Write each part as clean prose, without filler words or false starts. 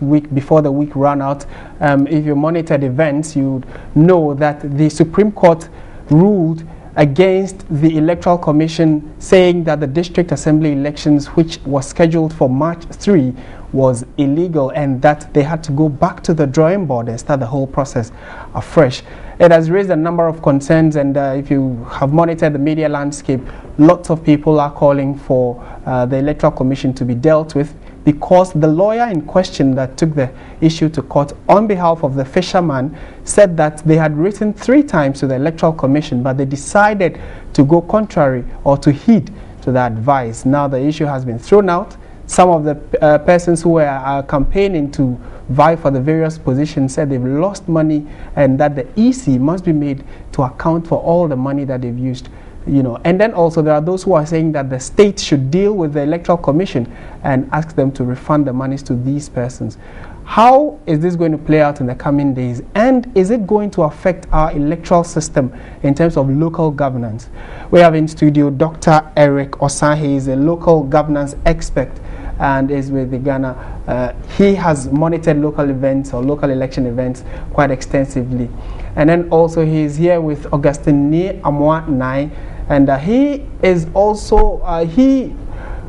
week before the week ran out. If you monitored events, you know that the Supreme Court ruled against the Electoral Commission, saying that the District Assembly elections, which was scheduled for March 3, was illegal, and that they had to go back to the drawing board and start the whole process afresh. It has raised a number of concerns, and if you have monitored the media landscape, lots of people are calling for the Electoral Commission to be dealt with, because the lawyer in question that took the issue to court on behalf of the fisherman said that they had written 3 times to the Electoral Commission, but they decided to go contrary or to heed to the advice. Now the issue has been thrown out. Some of the persons who were campaigning to vie for the various positions said they've lost money, and that the EC must be made to account for all the money that they've used. And then also there are those who are saying that the state should deal with the Electoral Commission and ask them to refund the monies to these persons. How is this going to play out in the coming days, and is it going to affect our electoral system in terms of local governance? We have in studio Dr. Eric Osahe. He is a local governance expert and is with the Ghana. He has monitored local events or local election events quite extensively. And then also he is here with Augustine Ni Amwa Nai, and he is also, he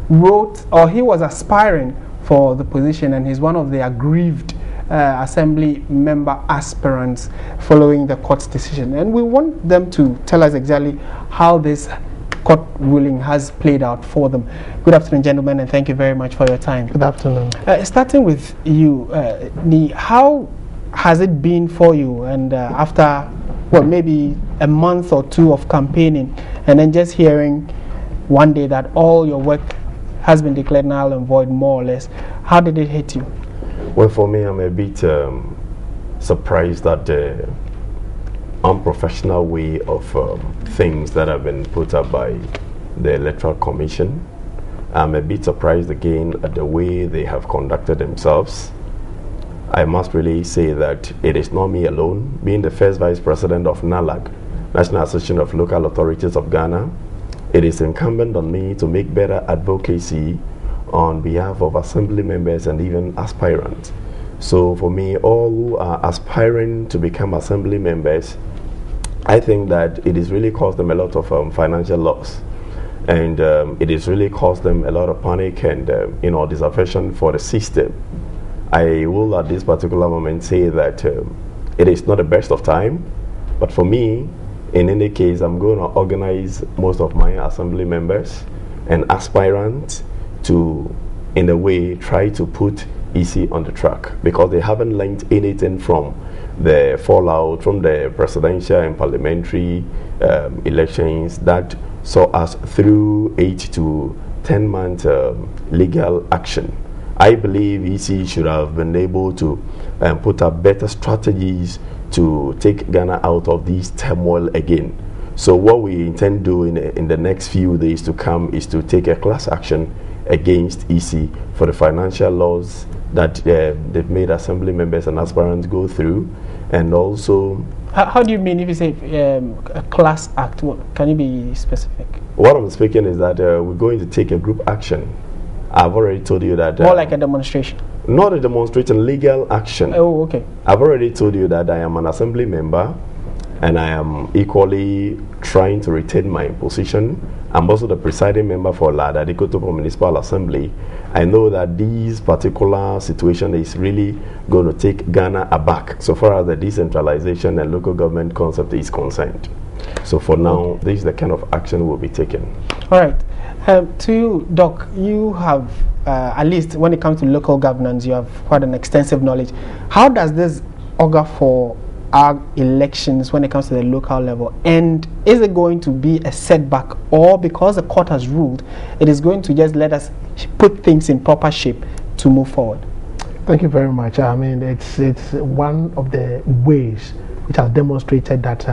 was aspiring for the position, and he's one of the aggrieved assembly member aspirants following the court's decision. And we want them to tell us exactly how this court ruling has played out for them. Good afternoon, gentlemen, and thank you very much for your time. Good afternoon. Starting with you, Ni, how has it been for you, and after maybe a month or 2 of campaigning, and then just hearing one day that all your work has been declared null and void, more or less? How did it hit you? Well, for me, I'm a bit surprised at the unprofessional way of things that have been put up by the Electoral Commission. I'm a bit surprised again at the way they have conducted themselves. I must really say that it is not me alone. Being the first Vice President of NALAG, National Association of Local Authorities of Ghana, it is incumbent on me to make better advocacy on behalf of assembly members and even aspirants. So for me, all who are aspiring to become assembly members, I think that it has really caused them a lot of financial loss. And it has really caused them a lot of panic and disaffection for the system. I will at this particular moment say that it is not the best of time, but for me, in any case, I'm going to organize most of my assembly members and aspirants to, in a way, try to put EC on the track, because they haven't learned anything from the fallout from the presidential and parliamentary elections that saw us through 8 to 10 month legal action. I believe EC should have been able to put up better strategies to take Ghana out of this turmoil again. So what we intend to do in the next few days to come is to take a class action against EC for the financial laws that they've made assembly members and aspirants go through. And also... How do you mean if you say a class act? Can you be specific? What I'm speaking is that we're going to take a group action. I've already told you that... More like a demonstration? Not a demonstration, legal action. Oh, okay. I've already told you that I am an assembly member, and I am equally trying to retain my position. I'm also the presiding member for Lada Dikotopo Municipal Assembly. I know that this particular situation is really going to take Ghana aback so far as the decentralization and local government concept is concerned. So for now, this is the kind of action we'll be taking. All right. To you, Doc, you have, at least when it comes to local governance, you have quite an extensive knowledge. How does this augur for our elections when it comes to the local level? And is it going to be a setback, or because the court has ruled, it is going to just let us put things in proper shape to move forward? Thank you very much. I mean, it's one of the ways which has demonstrated that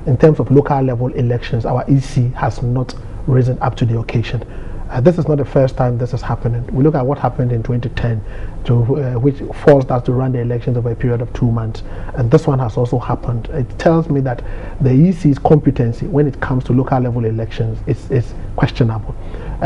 in terms of local level elections, our EC has not risen up to the occasion. This is not the first time this is happening. We look at what happened in 2010, which forced us to run the elections over a period of 2 months, and this one has also happened. It tells me that the EC's competency when it comes to local level elections is questionable.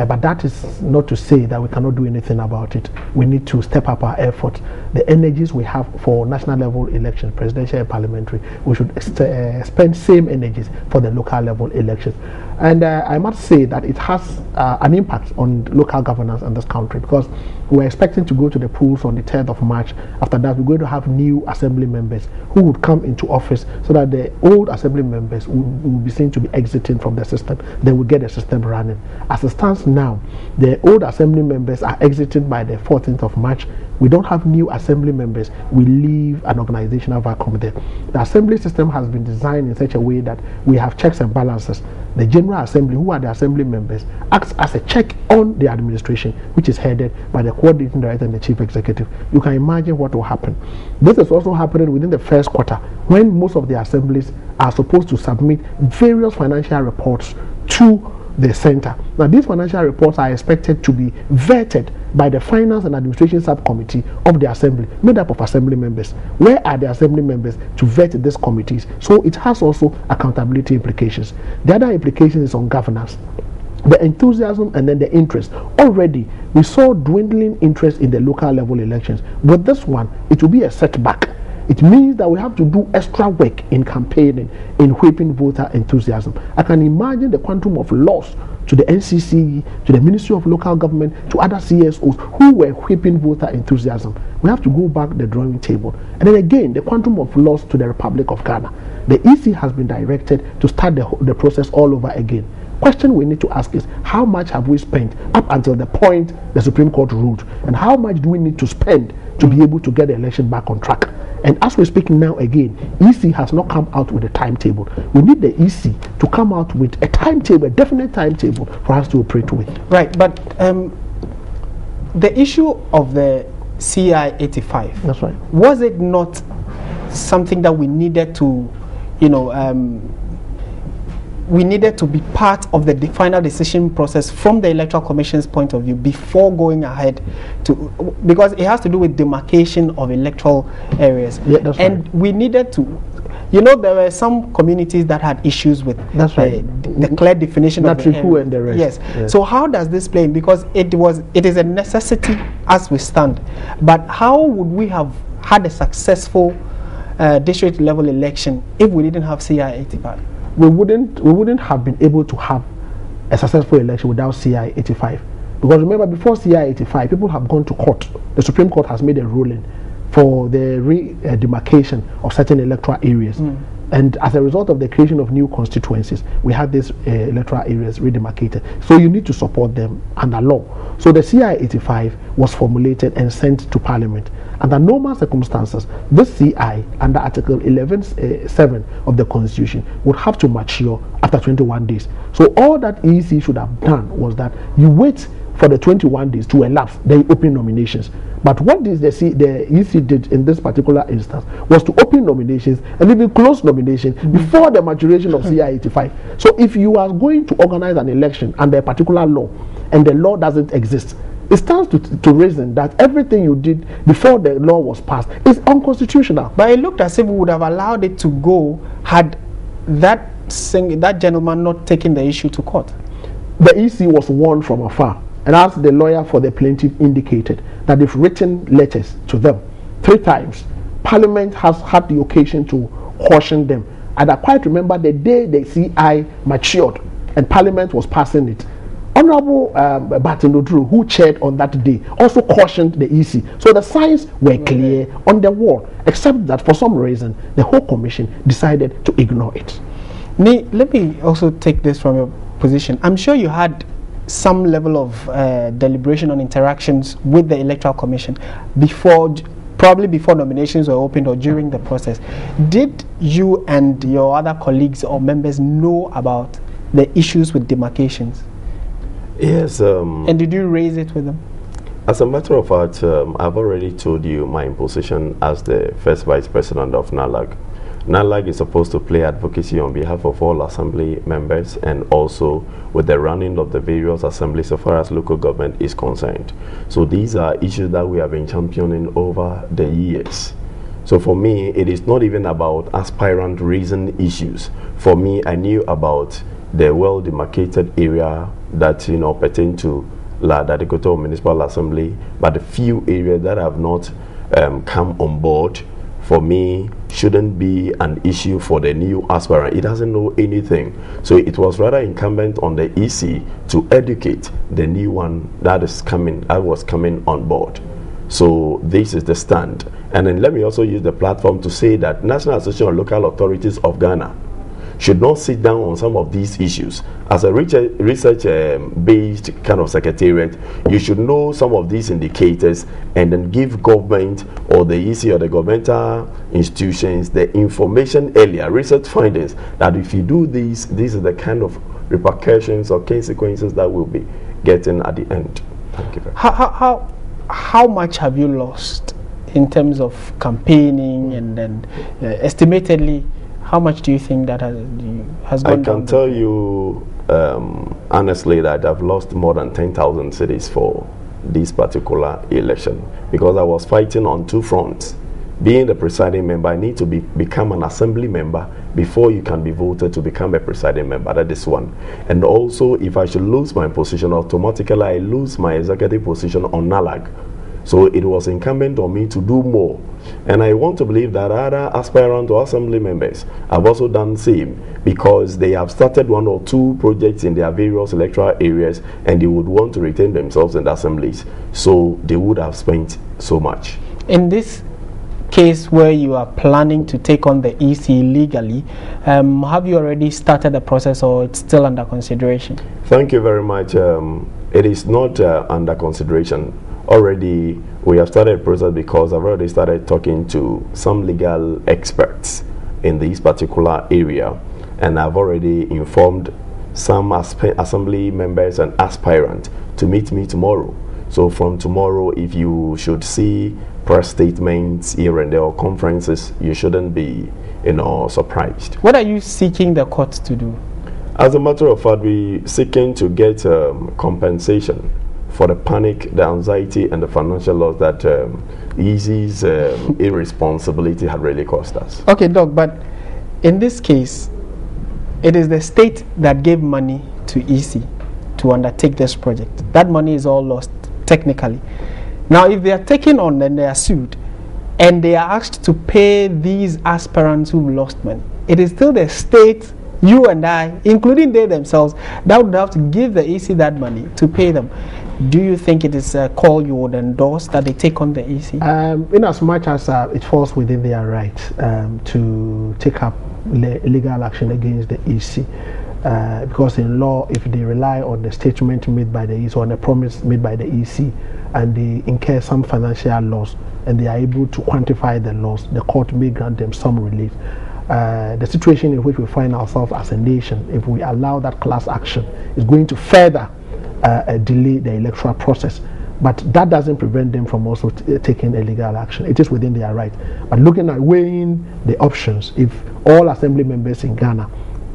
But that is not to say that we cannot do anything about it. We need to step up our efforts. The energies we have for national level elections, presidential and parliamentary, we should spend same energies for the local level elections. And I must say that it has an impact on local governance in this country, because we're expecting to go to the polls on the 10th of March. After that, we're going to have new assembly members who would come into office, so that the old assembly members will be seen to be exiting from the system. Then we get the system running. As it stands now, the old assembly members are exiting by the 14th of March. We don't have new assembly members. We leave an organizational vacuum there. The assembly system has been designed in such a way that we have checks and balances. The General Assembly, who are the assembly members, acts as a check on the administration, which is headed by the coordinating director and the chief executive. You can imagine what will happen. This is also happening within the first quarter, when most of the assemblies are supposed to submit various financial reports to the center. Now, these financial reports are expected to be vetted by the Finance and Administration Subcommittee of the Assembly, made up of assembly members. Where are the assembly members to vet these committees? So it has also accountability implications. The other implication is on governance. The enthusiasm and then the interest. Already, we saw dwindling interest in the local level elections. With this one, it will be a setback. It means that we have to do extra work in campaigning, in whipping voter enthusiasm. I can imagine the quantum of loss to the NCC, to the Ministry of Local Government, to other CSOs who were whipping voter enthusiasm. We have to go back the drawing table. And then again, the quantum of loss to the Republic of Ghana. The EC has been directed to start the process all over again. Question we need to ask is, how much have we spent up until the point the Supreme Court ruled? And how much do we need to spend to be able to get the election back on track? And as we're speaking now again, EC has not come out with a timetable. We need the EC to come out with a timetable, a definite timetable for us to operate with. Right, but the issue of the CI 85, that's right. Was it not something that we needed to, we needed to be part of the final decision process from the Electoral Commission's point of view before going ahead to, because it has to do with demarcation of electoral areas. Yeah, that's and right. We needed to, there were some communities that had issues with the clear definition of the area. And the rest. Yes. So how does this play in? Because it is a necessity as we stand. But how would we have had a successful district level election if we didn't have CI 85? We wouldn't have been able to have a successful election without CI 85. Because remember, before CI 85, people have gone to court. The Supreme Court has made a ruling for the demarcation of certain electoral areas. And as a result of the creation of new constituencies, we had these electoral areas redemarcated. So you need to support them under law. So the CI 85 was formulated and sent to Parliament. Under normal circumstances, this CI, under Article 11(7) of the Constitution, would have to mature after 21 days. So all that EC should have done was that you wait for the 21 days to elapse, then you open nominations. But what the EC did in this particular instance was to open nominations and even close nominations before the maturation of CI 85. So if you are going to organize an election under a particular law and the law doesn't exist, it stands to reason that everything you did before the law was passed is unconstitutional. But it looked as if we would have allowed it to go had that gentleman not taken the issue to court. The EC was warned from afar, and as the lawyer for the plaintiff indicated, that they've written letters to them 3 times. Parliament has had the occasion to caution them. And I quite remember the day the CI matured and Parliament was passing it. Honorable Barton Odru, who chaired on that day, also cautioned the EC. So the signs were clear on the wall, except that for some reason, the whole commission decided to ignore it. Let me also take this from your position. I'm sure you had some level of deliberation on interactions with the Electoral Commission probably before nominations were opened or during the process. Did you and your other colleagues or members know about the issues with demarcations? Yes. And did you raise it with them? As a matter of fact, I've already told you my position as the first vice president of NALAG. NALAG is supposed to play advocacy on behalf of all assembly members and also with the running of the various assemblies so far as local government is concerned. So these are issues that we have been championing over the years. So for me, it is not even about aspirant raising issues. For me, I knew about the well-demarcated area that pertain to La Dadikoto Municipal Assembly, but the few areas that have not come on board, for me, shouldn't be an issue for the new aspirant. It doesn't know anything. So it was rather incumbent on the EC to educate the new one that was coming on board. So this is the stand. And then let me also use the platform to say that National Association of Local Authorities of Ghana should not sit down on some of these issues. As a research-based kind of secretariat, you should know some of these indicators and then give government or the EC or the governmental institutions the information earlier, research findings, that if you do these are the kind of repercussions or consequences that we'll be getting at the end. Thank you very much. How much have you lost in terms of campaigning, and then estimatedly, how much do you think that has gone down? I can tell you honestly that I've lost more than 10,000 cities for this particular election, because I was fighting on two fronts. Being the presiding member, I need to become an assembly member before you can be voted to become a presiding member. That is one. And also, if I should lose my position, automatically I lose my executive position on NALAG. So it was incumbent on me to do more. And I want to believe that other aspirant or assembly members have also done the same, because they have started one or two projects in their various electoral areas and they would want to retain themselves in the assemblies. So they would have spent so much. In this case where you are planning to take on the EC legally, have you already started the process, or it's still under consideration? Thank you very much. It is not under consideration. Already we have started a process, because I've already started talking to some legal experts in this particular area, and I've already informed some assembly members and aspirants to meet me tomorrow. So from tomorrow, if you should see press statements here and there or conferences, you shouldn't be surprised. What are you seeking the court to do? As a matter of fact, we're seeking to get compensation for the panic, the anxiety, and the financial loss that EC's irresponsibility had really cost us. Okay, Doc, but in this case, it is the state that gave money to EC to undertake this project. That money is all lost, technically. Now, if they are taken on and they are sued, and they are asked to pay these aspirants who lost money, it is still the state, you and I, including they themselves, that would have to give the EC that money to pay them. Do you think it is a call you would endorse, that they take on the EC? In as much as it falls within their right to take up legal action against the EC, because in law, if they rely on the statement made by the EC or on the promise made by the EC, and they incur some financial loss, and they are able to quantify the loss, the court may grant them some relief. The situation in which we find ourselves as a nation, if we allow that class action, is going to further delay the electoral process. But that doesn't prevent them from also taking a legal action. It is within their right. But looking at weighing the options, if all assembly members in Ghana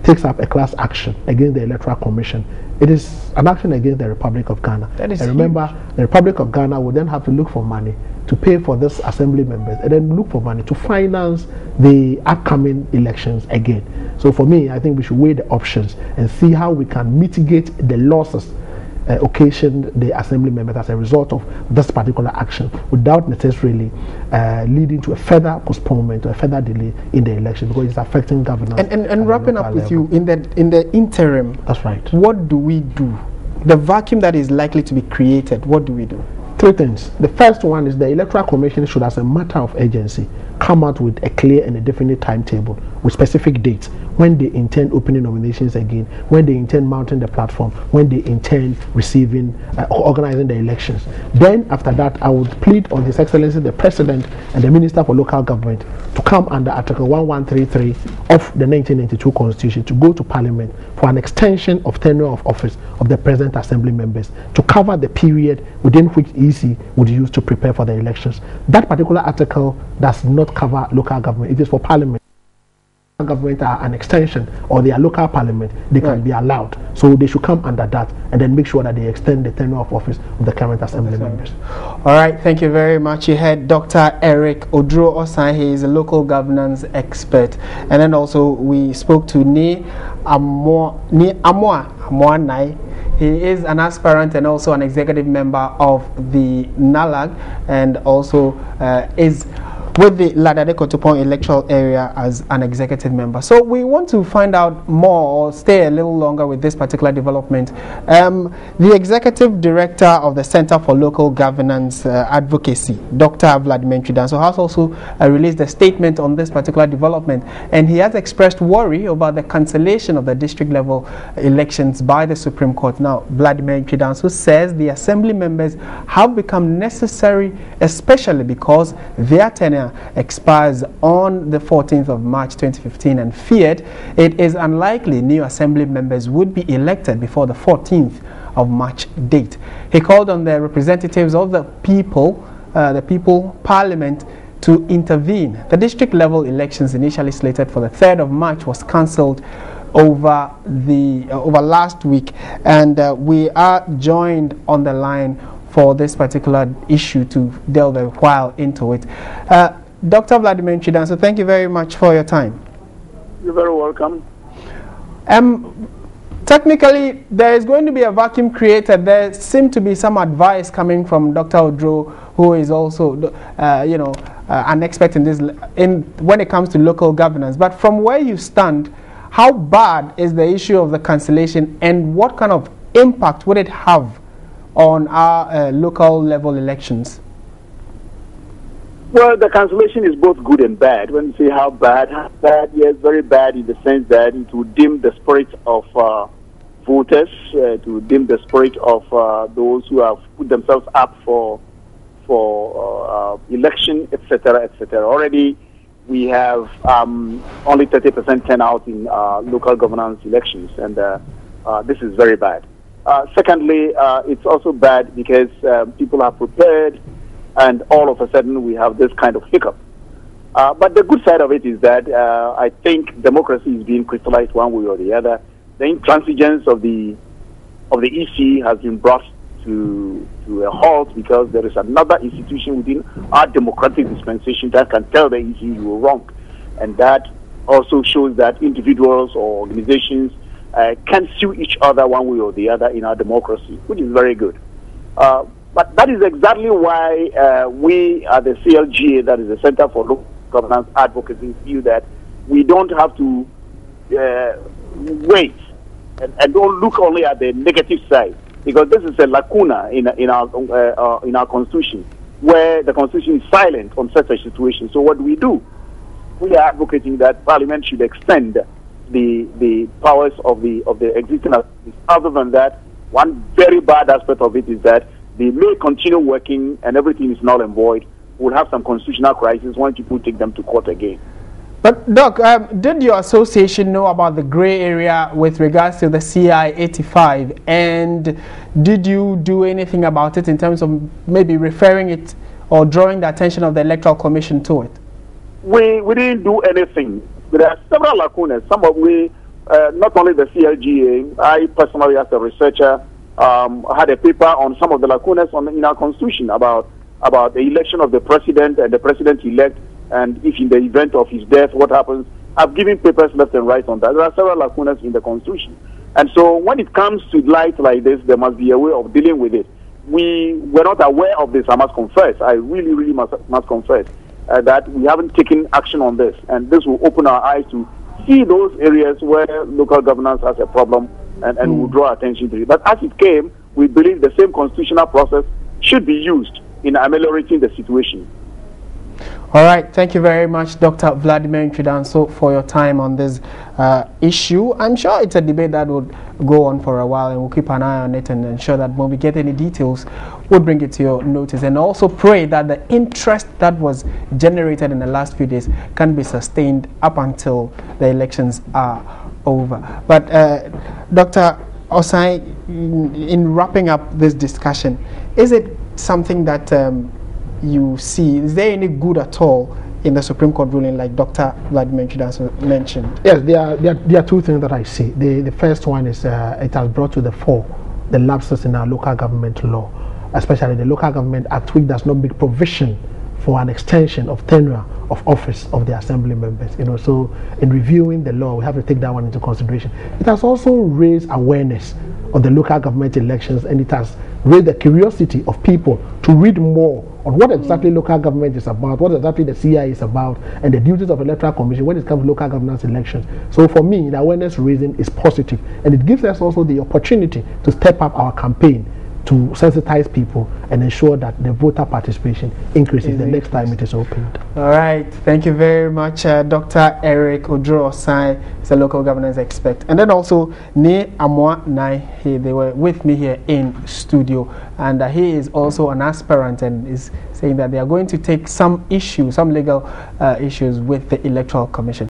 takes up a class action against the Electoral Commission, it is an action against the Republic of Ghana. That is and remember, huge. The Republic of Ghana will then have to look for money to pay for this assembly members, and then look for money to finance the upcoming elections again. So for me, I think we should weigh the options and see how we can mitigate the losses occasioned the assembly members as a result of this particular action, without necessarily leading to a further postponement or a further delay in the election, because it's affecting governance. And wrapping up with you, in the interim, that's right. What do we do? The vacuum that is likely to be created, what do we do? Three things. The first one is the Electoral Commission should, as a matter of urgency, come out with a clear and a definite timetable with specific dates when they intend opening nominations again, when they intend mounting the platform, when they intend receiving, organizing the elections. Then after that, I would plead on His Excellency the President and the Minister for Local Government to come under Article 1133 of the 1992 Constitution to go to Parliament for an extension of tenure of office of the present Assembly members to cover the period within which EC would use to prepare for the elections. That particular article does not cover local government. It is for Parliament. government are an extension or they are local parliament, they can be allowed. So they should come under that and then make sure that they extend the tenure of office of the current assembly members. All right, thank you very much. You had Dr. Eric Odro Osai. He is a local governance expert. And then also we spoke to Ni Amoanai. He is an aspirant and also an executive member of the NALAG, and also is with the Ladade Kotopon electoral area as an executive member. So we want to find out more or stay a little longer with this particular development. The executive director of the Center for Local Governance Advocacy, Dr. Vladimir Chidanso, has also released a statement on this particular development, and he has expressed worry about the cancellation of the district level elections by the Supreme Court. Now, Vladimir Chidanso says the assembly members have become necessary, especially because their tenure expires on the 14th of March 2015, and feared it is unlikely new assembly members would be elected before the 14th of March date. He called on the representatives of the people parliament to intervene. The district level elections initially slated for the 3rd of March was cancelled over last week, and we are joined on the line for this particular issue to delve a while into it. Dr. Vladimir Chidanso, thank you very much for your time. You're very welcome. Technically, there is going to be a vacuum created. There seemed to be some advice coming from Dr. Odro, who is also, an expert in this, when it comes to local governance. But from where you stand, how bad is the issue of the cancellation, and what kind of impact would it have on our local level elections? Well, the cancellation is both good and bad. When you say how bad, yes, very bad in the sense that it will dim the spirit of voters, to dim the spirit of those who have put themselves up for election, etc., etc. Already, we have only 30% turnout in local governance elections, and this is very bad. Secondly, it's also bad because people are prepared, and all of a sudden we have this kind of hiccup. But the good side of it is that I think democracy is being crystallized one way or the other. The intransigence of the EC has been brought to a halt because there is another institution within our democratic dispensation that can tell the EC you were wrong. And that also shows that individuals or organizations can sue each other one way or the other in our democracy, which is very good. But that is exactly why we at the CLGA, that is the Center for Local Governance Advocacy, feel that we don't have to wait and don't look only at the negative side, because this is a lacuna in our constitution, where the constitution is silent on such a situation. So what do? We are advocating that Parliament should extend the powers of the existing assembly. Other than that, one very bad aspect of it is that they may continue working and everything is null and void. We'll have some constitutional crisis when people take them to court again. But Doc, did your association know about the gray area with regards to the CI 85, and did you do anything about it in terms of maybe referring it or drawing the attention of the Electoral Commission to it? We didn't do anything. There are several lacunas. Some of not only the CLGA, I personally as a researcher had a paper on some of the lacunas in our constitution about the election of the president and the president-elect, and if in the event of his death, what happens. I've given papers left and right on that. There are several lacunas in the constitution. And so when it comes to light like this, there must be a way of dealing with it. We were not aware of this, I must confess. I really must confess that we haven't taken action on this. And this will open our eyes to see those areas where local governance has a problem, and we'll draw attention to it. But as it came, we believe the same constitutional process should be used in ameliorating the situation. All right, thank you very much, Dr. Vladimir Chidanso, for your time on this issue. I'm sure it's a debate that would go on for a while, and we'll keep an eye on it and ensure that when we get any details, we'll bring it to your notice. And also pray that the interest that was generated in the last few days can be sustained up until the elections are over. But Dr. Osai, in wrapping up this discussion, is it something that you see, is there any good at all in the Supreme Court ruling, like Dr. Vladimir Chidanso mentioned? Yes, there are two things that I see. The first one is it has brought to the fore the lapses in our local government law, especially the Local Government Act, which does not make provision for an extension of tenure of office of the assembly members. So in reviewing the law, we have to take that one into consideration. It has also raised awareness of the local government elections, and it has raised the curiosity of people to read more on what exactly local government is about, what exactly the CI is about, and the duties of electoral commission when it comes to local governance elections. So for me, the awareness raising is positive, and it gives us also the opportunity to step up our campaign to sensitize people and ensure that the voter participation increases the next time it is opened. All right, thank you very much, Dr. Eric Oduro-Osai, is a local governance expert. And then also, Ne Amwa Nai, they were with me here in studio, and he is also an aspirant and is saying that they are going to take some issues, some legal issues with the Electoral Commission.